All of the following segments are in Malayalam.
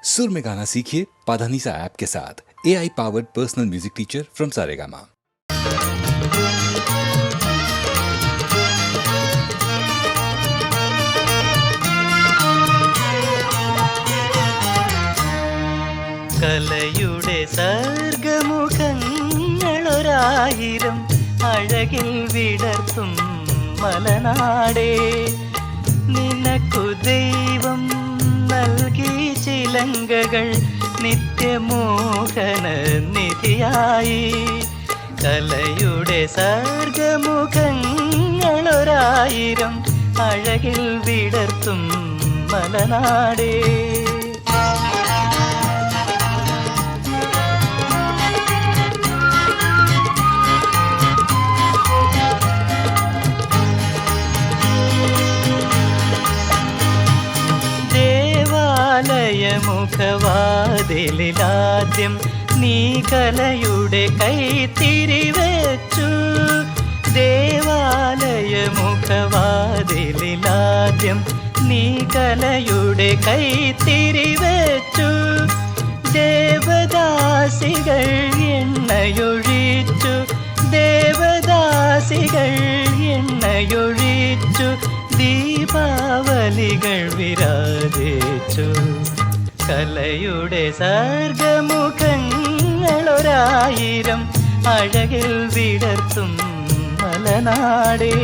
सुर में गाना सीखिए पाधानीसा ऐप के साथ। AI powered personal music teacher from Saregama. കലയുടെ സർഗമുഖങ്ങളൊരായിരം അഴകിൽ വിടർത്തും മലനാടേ, നിനക്കു ദൈവം നൽകി ചിലങ്കകൾ നിത്യമോഹന നിധിയായി. കലയുടെ സർഗമുഖങ്ങളൊരായിരം അഴകിൽ വിടർത്തും മലനാടേ. മുഖവാതിലാദ്യം നീ കലയുടെ കൈത്തിരി വെച്ചു. ദേവാലയ മുഖവാതിലാദ്യം നീ കലയുടെ കൈത്തിരി വെച്ചു. ദേവദാസികൾ എണ്ണയൊഴിച്ചു, ദേവദാസികൾ എണ്ണയൊഴിച്ചു, ദീപാവലികൾ വിരാജിച്ചു. കലയുടെ സർഗമുഖങ്ങളൊരായിരം അഴകിൽ വിടർത്തും മലനാടേ.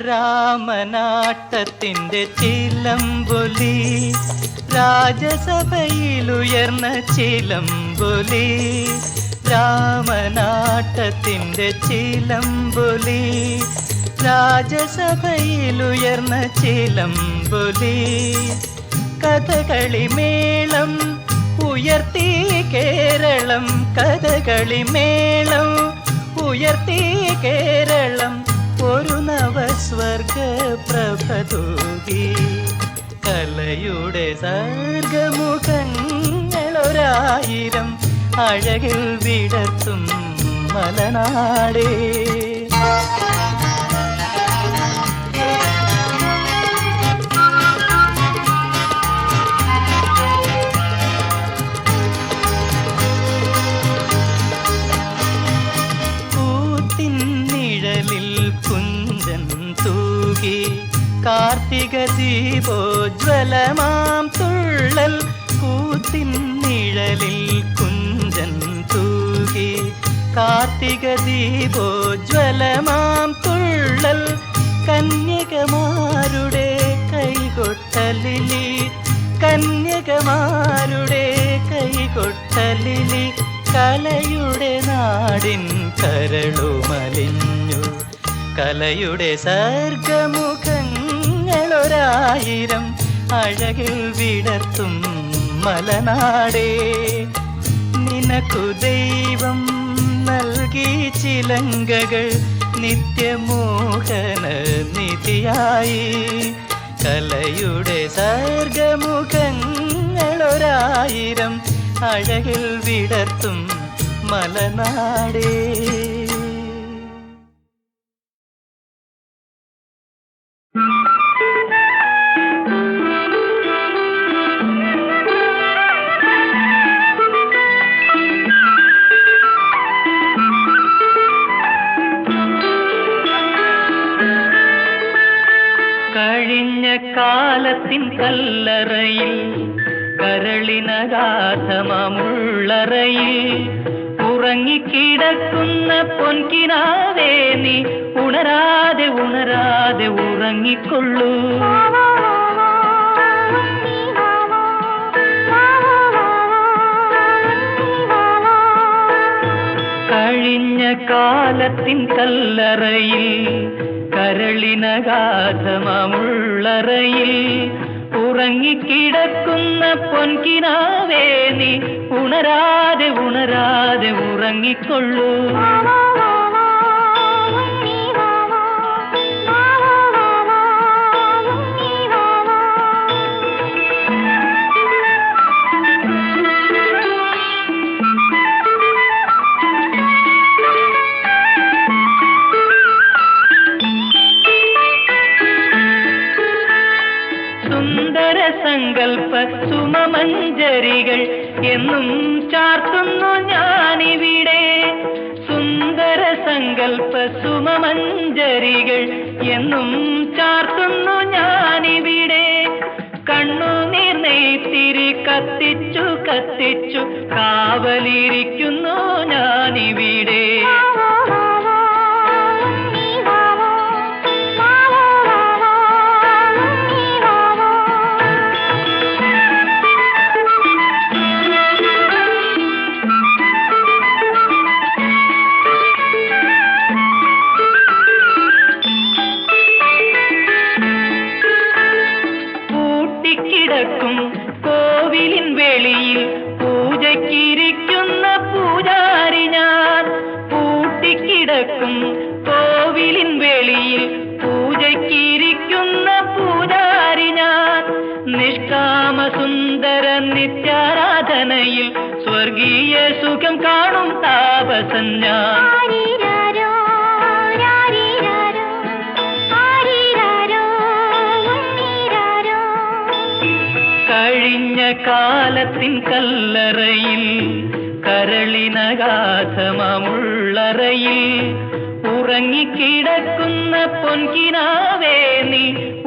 രാമനാട്ടത്തിൻ്റെ ചിലമ്പൊലി, രാജസഭയിലുയർന്ന ചിലമ്പൊലി. രാമനാട്ടത്തിൻ്റെ ചിലമ്പൊലി, രാജസഭയിലുയർന്ന ചിലമ്പൊലി. കഥകളിമേളം ഉയർത്തി കേരളം, കഥകളിമേളം ഉയർത്തി കേരളം. ഒരു നവസ്വർഗ പ്രഭ തൂകി. കലയുടെ സർഗമുഖങ്ങളൊരായിരം അഴകിൽ വിടർത്തും മലനാടേ. കൂത്തിൻ നിഴലിൽ കുഞ്ചൻ തൂകി, കാർത്തിക ദീപോജ്വലമാം തുള്ളൽ. കൂത്തിൻ നിഴലിൽ കുഞ്ചൻ തൂകി, കാർത്തിക ദീപോജ്വലമാം തുള്ളൽ. കന്യകമാരുടെ കൈകൊട്ടലിലി, കന്യകമാരുടെ കൈകൊട്ടലിലി. കലയുടെ നാടിൻ കരളുമലിഞ്ഞു. കലയുടെ സർഗമുഖങ്ങളൊരായിരം അഴകിൽ വിടർത്തും മലനാടേ. നിനക്കു ദൈവം നൽകി ചിലങ്കകൾ നിത്യമോഹന നിധിയായി. കലയുടെ സർഗമുഖങ്ങളൊരായിരം അഴകിൽ വിടർത്തും മലനാടേ. കഴിഞ്ഞ കാലത്തിൻ കല്ലറയിൽ, കരളിനഗാധമുള്ളറയിൽ ഉറങ്ങിക്കിടക്കുന്ന പൊൻകിനാവേ, നീ ഉണരാതെ ഉണരാതെ ഉറങ്ങിക്കൊള്ളൂ. കഴിഞ്ഞ കാലത്തിൻ കല്ലറയിൽ, കരളിനഗാധമുള്ളറയിൽ ഉറങ്ങിക്കിടക്കുന്ന പൊൻകിനാവേ, നീ ഉണരാതെ ഉണരാതെ ഉറങ്ങിക്കൊള്ളൂ. സുമമഞ്ജരികൾ എന്നും ചാർത്തുന്നു ഞാനിവിടെ. സുന്ദര സങ്കൽപ്പ സുമമഞ്ജരികൾ എന്നും ചാർത്തുന്നു ഞാനിവിടെ. കണ്ണുനീർ നെയ്ത്തിരി കത്തിച്ചു കത്തിച്ചു കാവലിരിക്കുന്നു ഞാനിവിടെ. പൂട്ടിക്കിടക്കും കോവിലിൻ വെളിയിൽ പൂജയ്ക്കിരിക്കുന്ന പൂജാരി ഞാൻ. പൂട്ടിക്കിടക്കും കോവിലിൻ വെളിയിൽ പൂജയ്ക്കിരിക്കുന്ന പൂജാരി ഞാൻ. നിഷ്കാമ സുന്ദര നിത്യാരാധനയിൽ സ്വർഗീയ സുഖം കാണും താപസൻ ഞാൻ. കഴിഞ്ഞ കാലത്തിൻ കല്ലറയിൽ കരളിനഗാധമുള്ളറയിൽ ഉറങ്ങിക്കിടക്കുന്ന പൊൻകിനാവേ നീ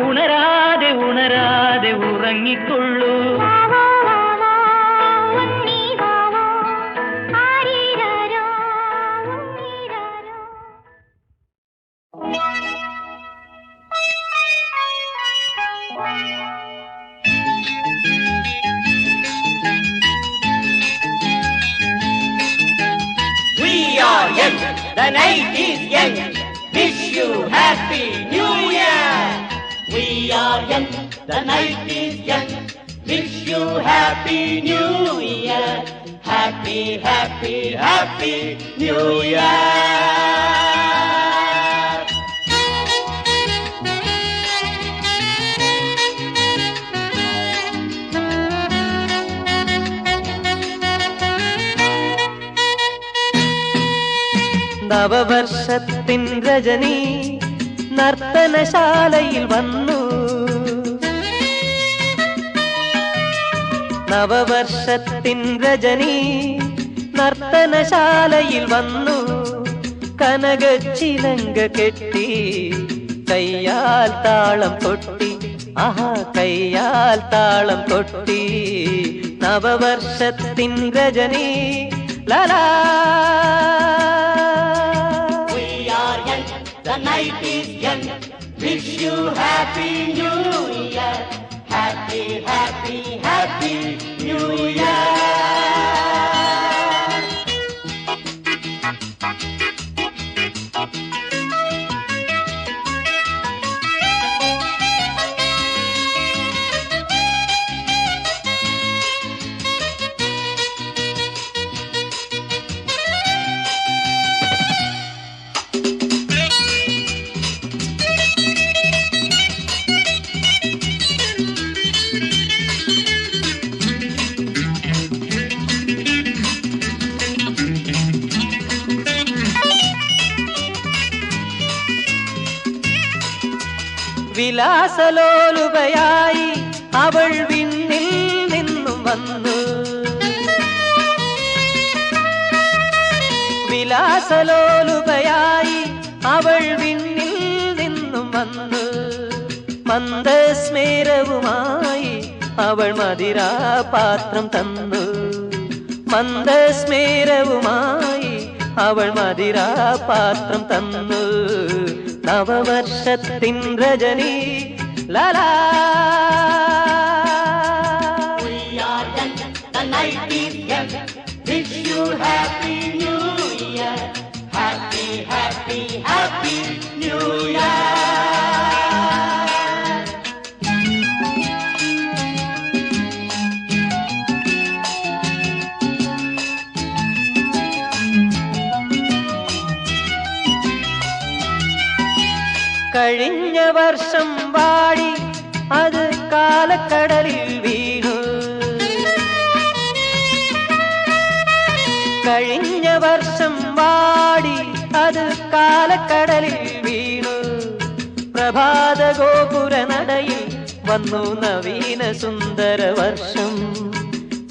ഉണരാതെ ഉണരാതെ ഉറങ്ങിക്കൊള്ളൂ. The night is young. Wish you happy new year. We are young. The night is young. Wish you happy new year. Happy, happy, happy new year. നവവർഷത്തിൻ Rajani നർത്തനശാലയിൽ വന്നു. നവവർഷത്തിൻ രജനി നർത്തനശാലയിൽ വന്നു. കനകച്ചിലങ്ക കെട്ടി കയ്യാൽ താളം കൊട്ടി. ആഹാ കയ്യാൽ താളം കൊട്ടി. നവവർഷത്തിൻ Rajani ലലാ. The night is young. Wish you happy new year. Happy, happy, happy new year. വിലാസലോലുപയായി അവൾ വിണ്ണിൽ നിന്നും വന്നു. വിലാസലോലുപയായി അവൾ വിണ്ണിൽ നിന്നും വന്നു. മന്ദസ്മേരവുമായി അവൾ മദിരാപാത്രം തന്നു. മന്ദസ്മേരവുമായി അവൾ മദിരാപാത്രം തന്നു. നവവർഷത്തിൻ Rajani ലലാ. We are young, the night is young. Wish you happy new year. Happy, happy, happy new year. കഴിഞ്ഞ വർഷം വാടി അത് കാലക്കടലിൽ വീണു. കഴിഞ്ഞ വർഷം വാടി അത് കാലക്കടലിൽ വീണു. പ്രഭാത ഗോപുര നടയിൽ വന്നു നവീന സുന്ദര വർഷം.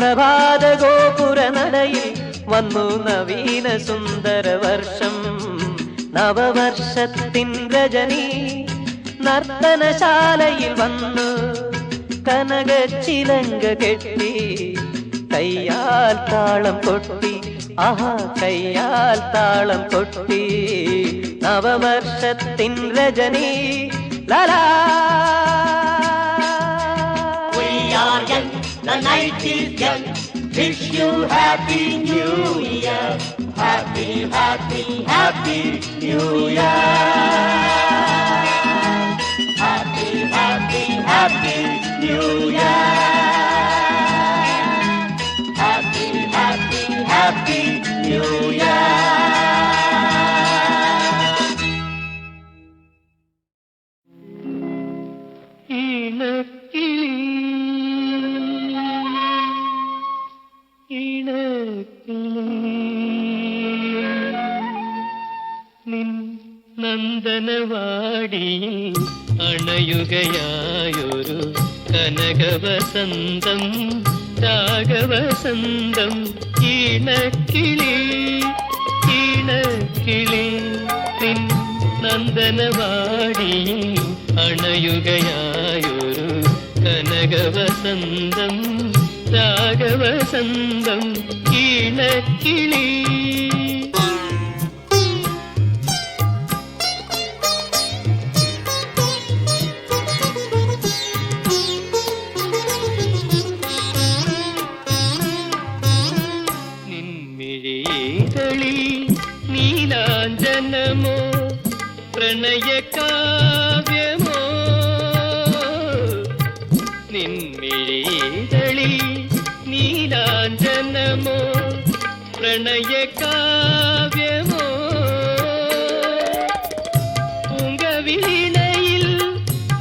പ്രഭാത ഗോപുര നടയിൽ വന്നു നവീന സുന്ദര വർഷം. നവവർഷത്തിൻ രജനി നർത്തനശാലയിൽ വന്നു കനകച്ചിലങ്ക കെട്ടി കയ്യാൽ താളം കൊട്ടി. ആഹാ കയ്യാൽ താളം കൊട്ടി. നവവർഷത്തിൻ രജനി ലാലാ. We are young, the night is young. Wish you happy new year. Happy, happy, happy new year. Happy, happy, happy new year. Happy, happy, happy new year. നന്ദനവാടിയിൽ അണയുകയായൊരു കനകവസന്തം രാഗവസന്തം. ഈണക്കിളി ഈണക്കിളി നിൻ നന്ദനവാടിയിൽ അണയുകയായൊരു കനകവസന്തം രാഗവസന്തം. ഈണക്കിളി നീലാഞ്ജനമോ പ്രണയകാവ്യമോ നിൻമിഴികളിൽ നീലാഞ്ജനമോ പ്രണയകാവ്യമോ പൂങ്കവിളിണയിൽ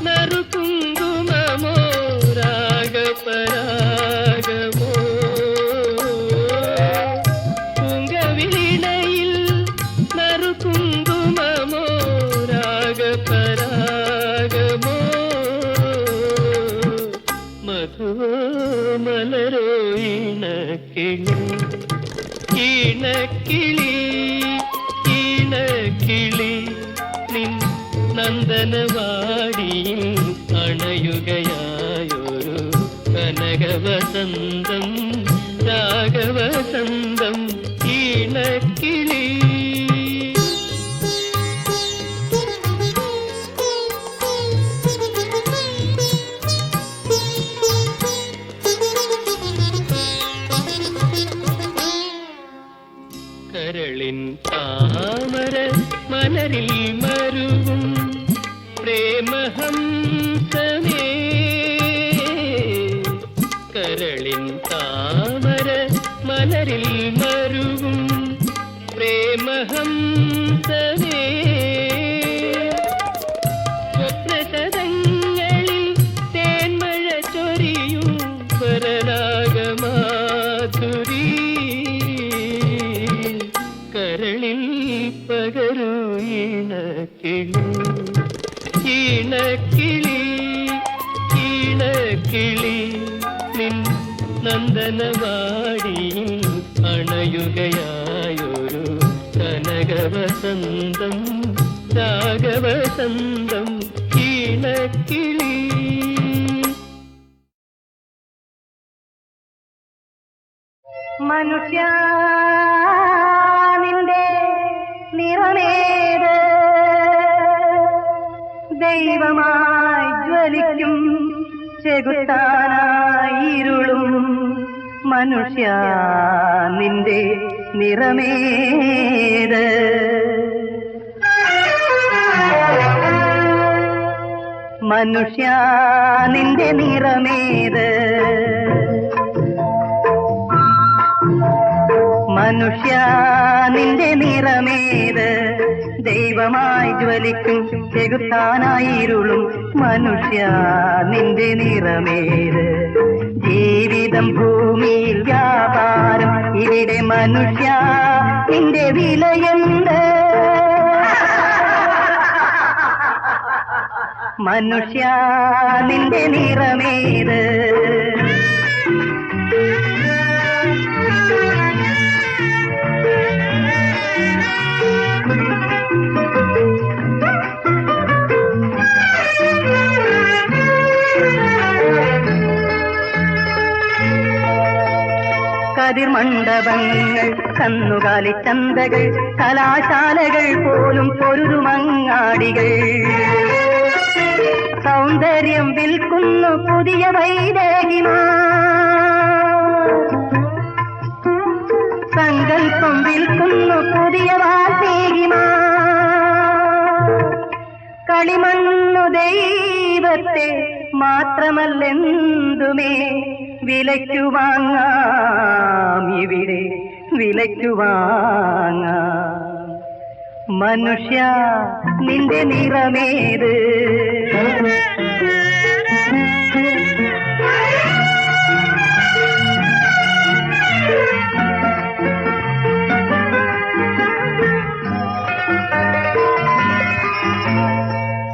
നറുകുങ്കുമമോ രാഗപരാഗമോ കുങ്കുമമോ രാഗപരാഗമോ മധുവോ മലരോ ഈണക്കിളി ഈണക്കിളി ഈണക്കിളി നിൻ നന്ദനവാടിയിൽ അണയുകയായൊരു കനകവസന്തം രാഗവസന്തം. ഈണക്കിളി കരളിൻ താമര മലരിൽ മരുവും പ്രേമഹംസമേ. കരളിൻ താമര മലരിൽ മരുവും പ്രേമഹംസമേ. സ്വപ്നതരങ്ങളിൽ തേന്മഴ ചൊരിയും വരരാഗമാധുരി. കരളിൽ പകരൂ ഈണക്കിളി ഈണക്കിളി ഈണക്കിളി നിൻ നന്ദനവാടിയിൽ അണയുകയായൊരു കനകവസന്തം രാഗവസന്തം. ഈണക്കിളി മനുഷ്യ നിന്റെ നിറമേത് ദൈവമായി ജ്വലിക്കും ചെകുത്താനായിരുളും. മനുഷ്യ നിന്റെ നിറമേത് മനുഷ്യ നിന്റെ നിറമേത് മനുഷ്യ നിന്റെ നിറമേത് ദൈവമായി ജ്വലിക്കും ചെകുത്താനായിരുളും. മനുഷ്യ നിന്റെ നിറമേത് ജീവിതം ഭൂമിയിൽ വ്യാപാരം ഇവിടെ മനുഷ്യ നിന്റെ വിലയുണ്ട്. മനുഷ്യ നിന്റെ നിറമേത് കതിർമണ്ഡപങ്ങൾ, കന്നുകാലി ചന്തകൾ, കലാശാലകൾ പോലും പൊരുതുമങ്ങാടികൾ. സൗന്ദര്യം വിൽക്കുന്നു പുതിയ വൈദേഹിമാർ, സങ്കല്പം വിൽക്കുന്നു പുതിയ വാൽമീകിമാർ. കളിമണ്ണു ദൈവത്തെ മാത്രമല്ലെന്തുമേ വിലയ്ക്കു വാങ്ങാം, ഇവിടെ വിലയ്ക്കു വാങ്ങാം. മനുഷ്യ നിന്റെ നിറമേത്?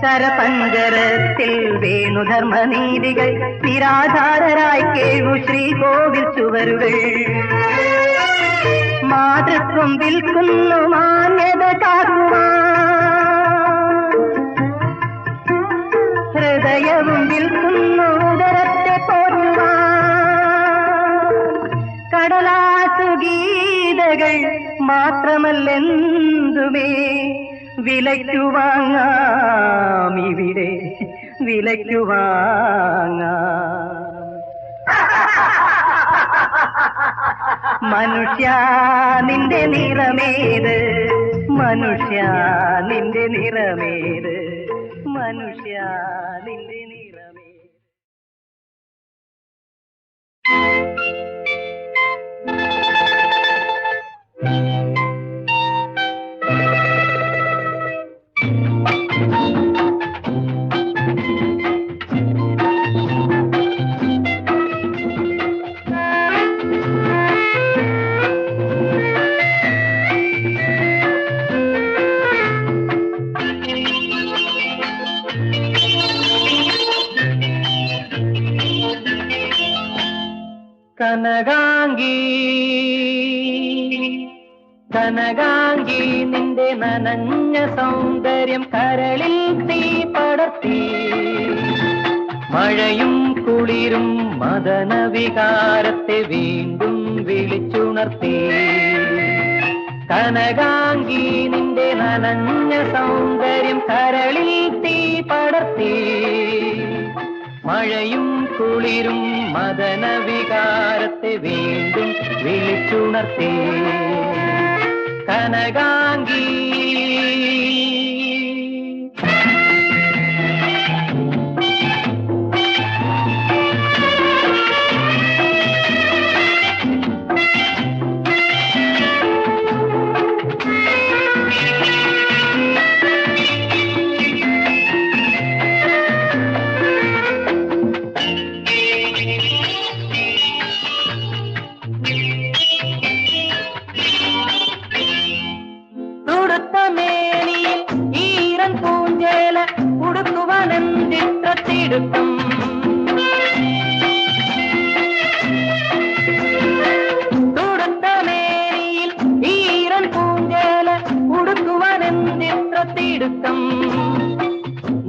ശരപഞ്ചരത്തിൽ വേണുധർമ്മനീതികൾ, നിരാധാരരായി കേൾവു ശ്രീകോവിൽ ചുവരുകൾ. മാതൃത്വം വിൽക്കുന്നു മാന്യത കാക്കുവാൻ, ഹൃദയവും വിൽക്കുന്നു ഉദരത്തെ പോറ്റുവാൻ. കടലാസു ഗീതകൾ മാത്രമല്ലെന്തുമേ വിലയ്ക്കു വാങ്ങാം, ഇവിടെ വിലയ്ക്കു വാങ്ങാം. മനുഷ്യ നിന്റെ നിറമേത്? മനുഷ്യ നിന്റെ നിറമേത്? മനുഷ്യ നിന്റെ നിറമേത്? കനകാംഗി കനകാംഗി നിന്റെ നനഞ്ഞ സൗന്ദര്യം കരളിൽ തീ പടർത്തി. മഴയും കുളിരും മദന വികാരത്തെ വീണ്ടും വിളിച്ചുണർത്തി. കനകാംഗി നിന്റെ നനഞ്ഞ സൗന്ദര്യം കരളിൽ തീ പടർത്തി. മഴയും കുളിരും മദന വികാരത്തെ വീണ്ടും വിളിച്ചുണർത്തി. കനകാംഗി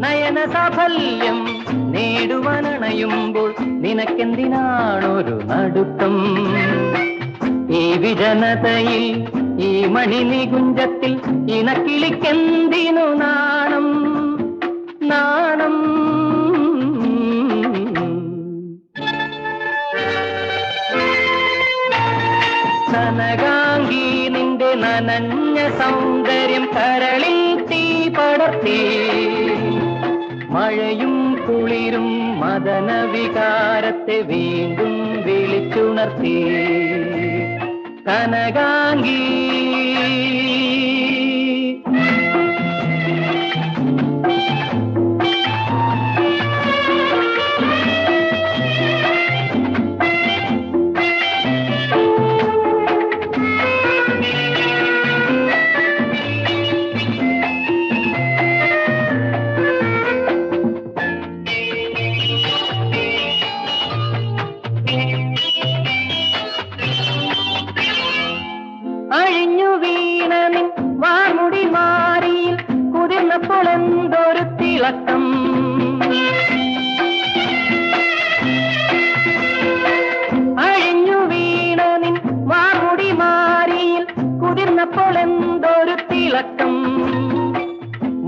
നയന സാഫല്യം നേടുവാനണയുമ്പോൾ നിനക്കെന്തിനാണൊരു നടുക്കം? ഈ വിജനതയിൽ ഈ മണിനികുഞ്ചത്തിൽ ഇണക്കിളിക്കെന്തിനു നാണം? നാണം കനകാംഗി നിന്റെ നനഞ്ഞ സൗന്ദര്യം കരളിൽ തീ പടർത്തി. മഴയും കുളിരും മദന വികാരത്തെ വീണ്ടും വിളിച്ചുണർത്തി. കനകാംഗി കുതിർന്നപ്പോൾ എന്തൊരു തിളക്കം. അഴിഞ്ഞു വീണ നിൻ മാർമുടി മാറിയിൽ കുതിർന്നപ്പോൾ എന്തൊരു തിളക്കം.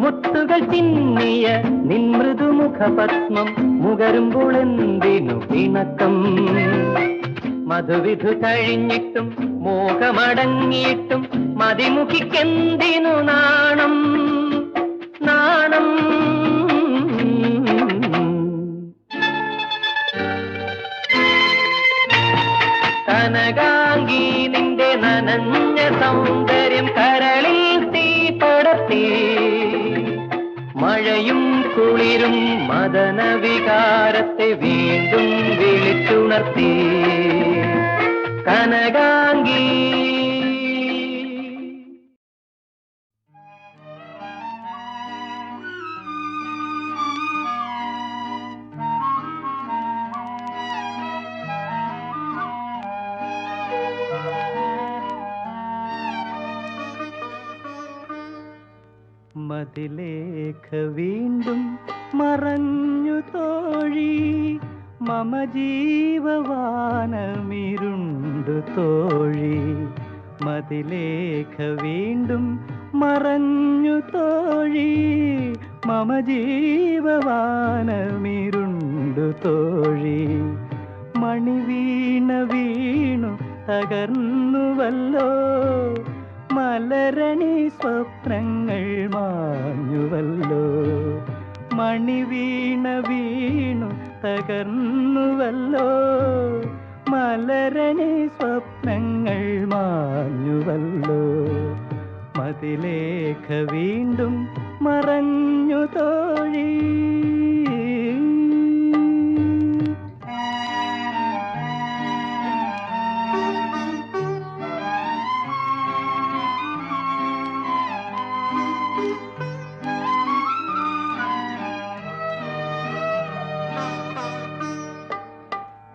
മുത്തുകൾ തിന്നിയ നിൻ മൃദുമുഖപത്മം മുകരുമ്പോൾ എന്തിനു പിണക്കം. മധുവിധു കഴിഞ്ഞിട്ടും മോഹമടങ്ങിയിട്ടും മതിമുഖിക്കെന്തിനു നാണം നാണം. കനകാംഗി നിന്റെ നനഞ്ഞ സൗന്ദര്യം കരളിൽ തീ പടർത്തി. മഴയും കുളിരും മദന വികാരത്തെ വീണ്ടും വിളിച്ചുണർത്തി. കനകാംഗി മതിലേഖ വീണ്ടും മറഞ്ഞു തോഴി. മമ ജീവവാനമിരുണ്ടു തോഴി. മതിലേഖ വീണ്ടും മറഞ്ഞു തോഴി. മമ ജീവവാനമിരുണ്ടു തോഴി. മണിവീണ വീണു തകർന്നുവല്ലോ. മലരണി സ്വപ്നങ്ങൾ മാഞ്ഞുവല്ലോ. മണിവീണ വീണു തകർന്നുവല്ലോ. മലരണി സ്വപ്നങ്ങൾ മാഞ്ഞുവല്ലോ. മതിലേഖ വീണ്ടും മറഞ്ഞു തോഴി.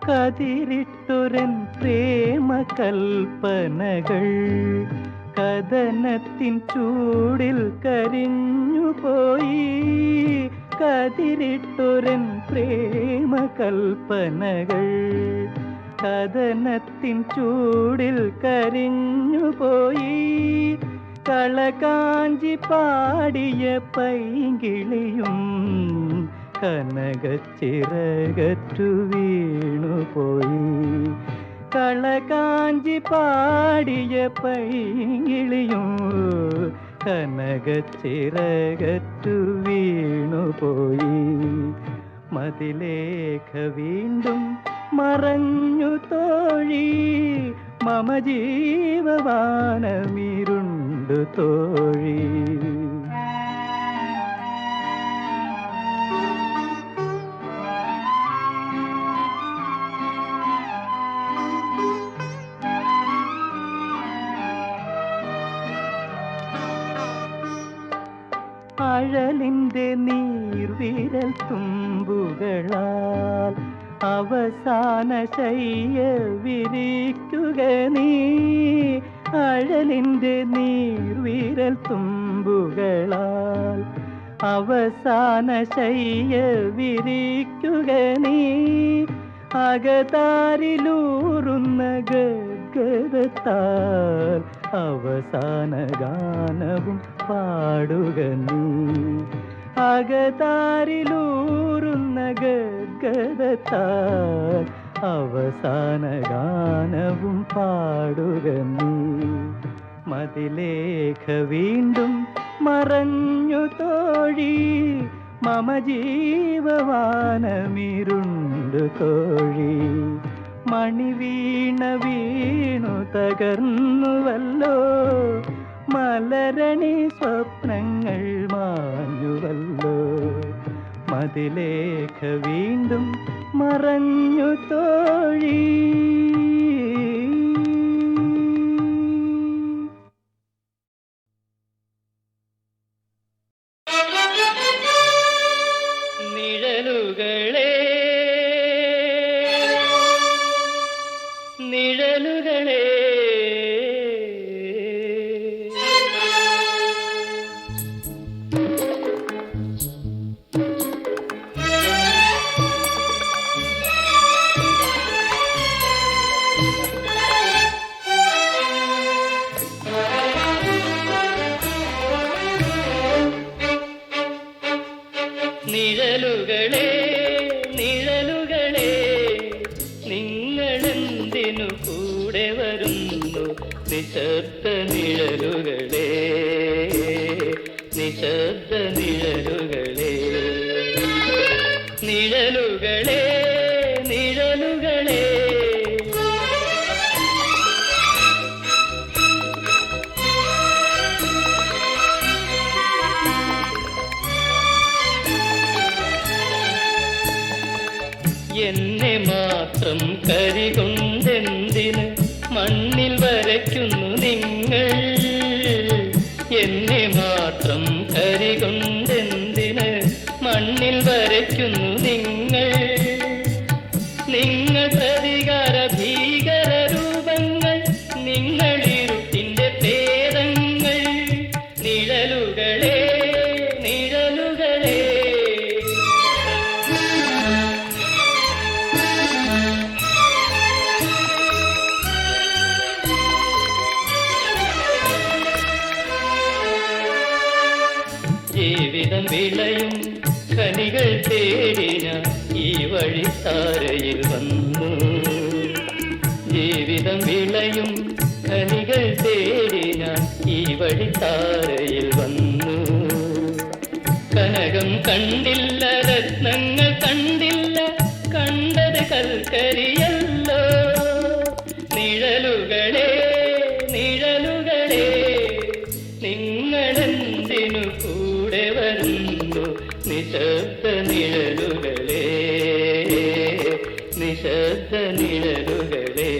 കതിരിട്ടൊരൻ പ്രേമ കൽപ്പനകൾ കഥനത്തിൻ ചൂടിൽ കരിഞ്ഞുപോയി. കതിരിട്ടൊരൻ പ്രേമ കൽപ്പനകൾ കഥനത്തിൻ ചൂടിൽ കരിഞ്ഞുപോയി. കളകാഞ്ചി പാടിയ പൈങ്കിളിയും കനകച്ചിറകറ്റു വീണുപോയി. കളകാഞ്ചി പാടിയ പൈങ്കിളിയും കനകച്ചിറകറ്റു വീണുപോയി. മതിലേഖ വീണ്ടും മറഞ്ഞു തോഴി. മമ ജീവവാനമിരുണ്ടു തോഴി. അഴലിന്റെ നീർവിരൽ തുമ്പുകളാൽ അവസാന ശയ്യ വിരിക്കുക നീ. അഴലിന്റെ നീർവിരൽ തുമ്പുകളാൽ അവസാന ശയ്യ വിരിക്കുക നീ. അകതാരിലൂറുന്ന ഗദ്ഗദത്താൽ അവസാന ഗാനവും പാടുക നീ. അകതാരിലൂറുന്ന ഗദ്ഗദത്താൽ അവസാന ഗാനവും പാടുക നീ. മതിലേഖ വീണ്ടും മറഞ്ഞു തോഴി. മമ ജീവവാനമിരുണ്ടു തോഴി. മണിവീണ വീണു തകർന്നുവല്ലോ. മലരണി സ്വപ്നങ്ങൾ മാഞ്ഞുവല്ലോ. മതിലേഖ വീണ്ടും മറഞ്ഞു തോഴി. നിഴലുകളെ നിഴലുകളെ നിഴലുകളെ നിഴലുകളെ നിങ്ങളെന്തിനു കൂടെ വരുന്നു നിശബ്ദ നിഴലുകളെ നിശബ്ദ നിഴലുകളെ നിഴലുകളെ നിഴലുകളെ എന്നെ മാത്രം കരികൊണ്ടെന്തിന് മണ്ണിൽ വരയ്ക്കുന്നു നിങ്ങൾ എന്നെ മാത്രം കരികൊണ്ടെന്തിന് മണ്ണിൽ വരയ്ക്കുന്നു നിങ്ങൾ നിങ്ങൾ പ്രതികാര ഭീകര രൂപങ്ങൾ നിങ്ങൾ ഇരുട്ടിന്റെ പേരങ്ങൾ നിഴലുകളെ നിഴലുകളെ ജീവിതം വിളയും കനികൾ തേടി ഞാൻ ഈ വഴിത്താരയിൽ വന്നു ജീവിതം വിളയും കനികൾ തേടി ഞാൻ ഈ വഴിത്താരയിൽ വന്നു കനകം കണ്ടില്ല രത്നങ്ങൾ കണ്ടില്ല കണ്ടത് കൽക്കരിയല്ലോ നിഴലുകളെ നിഴലുകളെ നിങ്ങളെന്തിനു കൂടെ വരുന്നു നിശബ്ദ നിഴലുകളെ നിശബ്ദ നിഴലുകളെ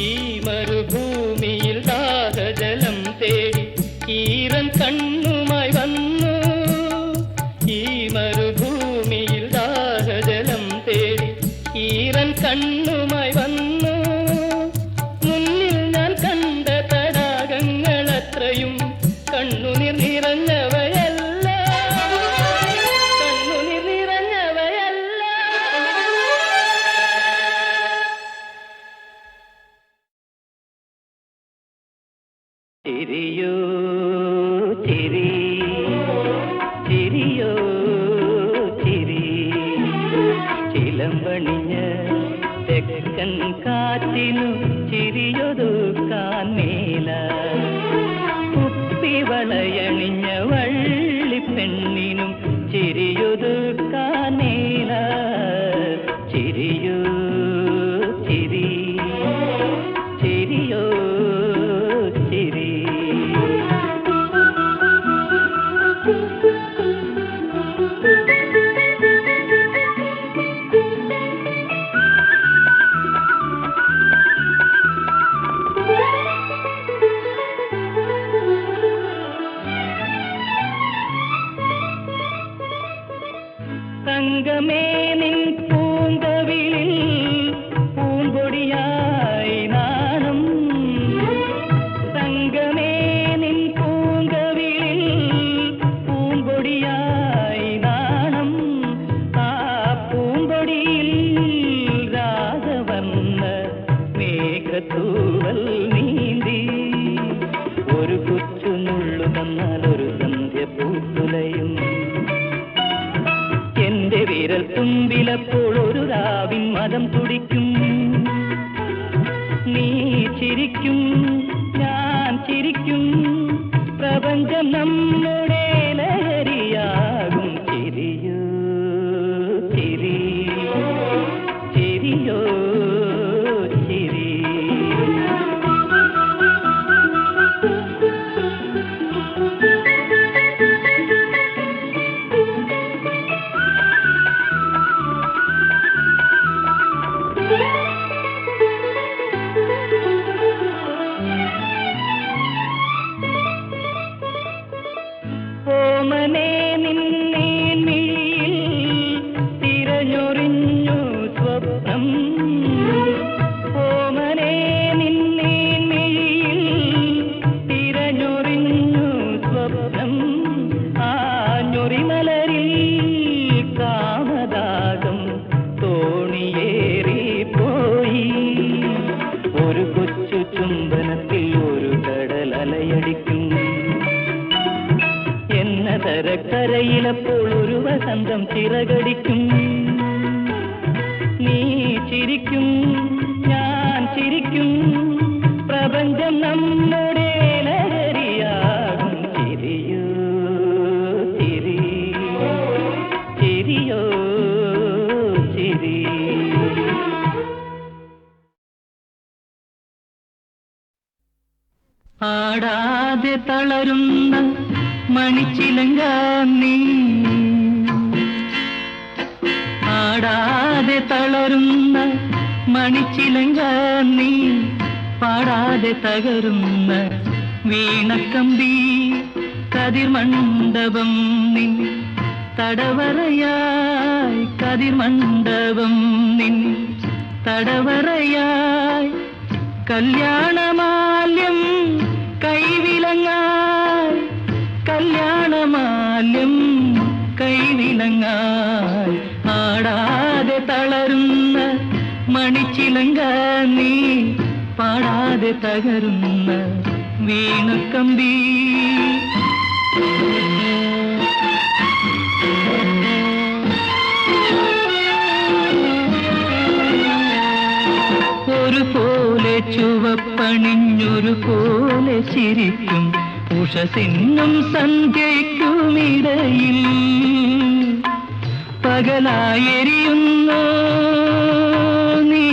ഈ മരുഭൂമിയിൽ ദാഹജലം തേടി ഈറൻ കണ്ണുമായി വന്നു ഈ മരുഭൂമിയിൽ ദാഹജലം തേടി ഈറൻ കണ്ണുമായി വന്നു മുന്നിൽ ഞാൻ കണ്ട തടാകങ്ങൾ അത്രയും കണ്ണുനീർ നിറഞ്ഞവയല്ല കണ്ണുനീർ നിറഞ്ഞവയല്ല ചിരിയോ ചിരി ചിരിയോ ചിരി ചിലമ്പണിഞ്ഞ് തെക്കൻ കാറ്റിനു ചിരിയൊതുക്കാൻ മേല കുപ്പിവളയണിഞ്ഞ വള്ളിപ്പെണ്ണിനും ചിരിയൊതുക്കാൻ മേല ചിരിയോ ചിരി ചിരിയോ ചിരി തങ്കമേ നിൻ പൂങ്കവിളിൽ പൂമ്പൊടിയായി നാണം തങ്കമേ നിൻ പൂങ്കവിളിൽ പൂമ്പൊടിയായി നാണം ആ പൂമ്പൊടിയിൽ രാഗവർണ്ണ മേഘത്തൂവൽ നീന്തി ഒരു കൊച്ചുനുള്ളു തന്നാൽ ഒരു സന്ധ്യ പൂത്തുലയും എന്റെ വിരൽ തുമ്പിലപ്പോൾ ഒരു രാവിൻ മതം തുടിക്കും നീ ചിരിക്കും ഞാൻ ചിരിക്കും പ്രപഞ്ചം നമ്മുടെ ലഹരിയാകും ചിരിയോ ചിരി ചിരിയോ ചിരി ഓമനേ നിന്നെ മിഴിയിൽ തിരഞ്ഞൊറിഞ്ഞു സ്വപ്നം ഓമനേ നിന്നെ മിഴിയിൽ തിരഞ്ഞൊറിഞ്ഞു സ്വപ്നം ആ ഞൊറിമലരിൽ കാമദാഗം തോണിയേറി പോ ചിരിക്കും ഞാൻ ചിരിക്കും പ്രപഞ്ചം നമ്മുടെ ലഹരിയാകും ചിരിയോ ചിരി ചിരിയോ ചിരി ആടാതെ തളരുന്ന മണിച്ചിലങ്ക നീ ആടാതെ തളരുന്ന മണിച്ചിലങ്ക നീ പാടാതെ തകരുന്ന വീണക്കമ്പി കതിർമണ്ഡപം നിൻ തടവറയായി കതിർമണ്ഡപം നിൻ തടവറയായി കല്യാണമാല്യം കൈവിലങ്ങായി കല്യാണമാല്യം കൈവിലങ്ങായി ആടാതെ തളരുന്ന മണിച്ചിലങ്ക നീ പാടാതെ തകരുന്ന വീണക്കമ്പി ഒരുപോലെ ചുവപ്പണിഞ്ഞൊരു പോലെ ചിരിക്കും ഉഷസിന്നും സന്ധ്യയ്ക്കുമിടയിൽ പകലായെരിയുന്നു നീ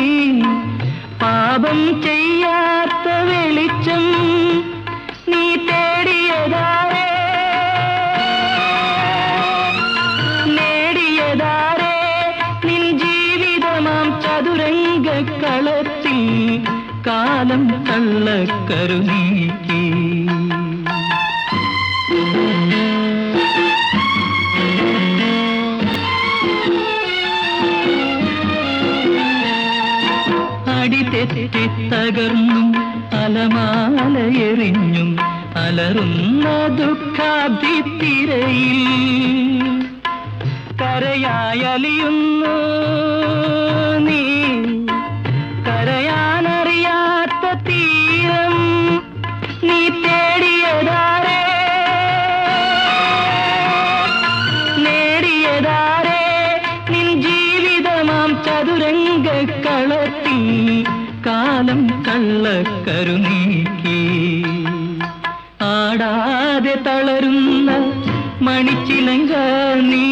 പാപം ചെയ്യാത്ത വെളിച്ചം നീ തേടിയതാരേ നേടിയതാരേ നിൻ ജീവിതമാം ചതുരംഗക്കളത്തിൽ കാലം കള്ളക്കരു നീക്കി അടിതെറ്റി തകർന്നും അലമാലയെറിഞ്ഞും അലറുന്ന ദുഃഖാഭിത്തിരയിൽ കരയായലിയുന്നു നീ കരയാനറിയാത്ത തീരം നീ തേടിയതാരേ നേടിയതാരേ നിൻ ജീവിതമാം ചതുരംഗക്കളത്തിൽ കാലം കള്ളക്കരു നീക്കി ആടാതെ തളരുന്ന മണിച്ചിലങ്ക നീ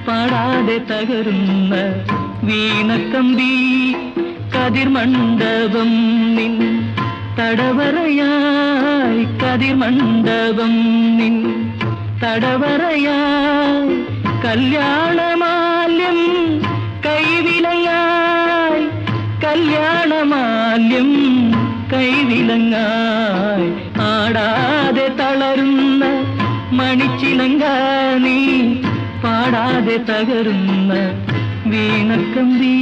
പാടാതെ തകരുന്ന വീണക്കമ്പി കതിർമണ്ഡപം നിൻ തടവറയായി കതിർമണ്ഡപം നിൻ തടവറയായി കല്യാണമാല്യം കൈവിലങ്ങായി കല്യാണമാല്യം കൈവിലങ്ങായി ആടാതെ തളരുന്ന മണിച്ചിലങ്ക നീ പാടാതെ തകരുന്ന വീണക്കമ്പി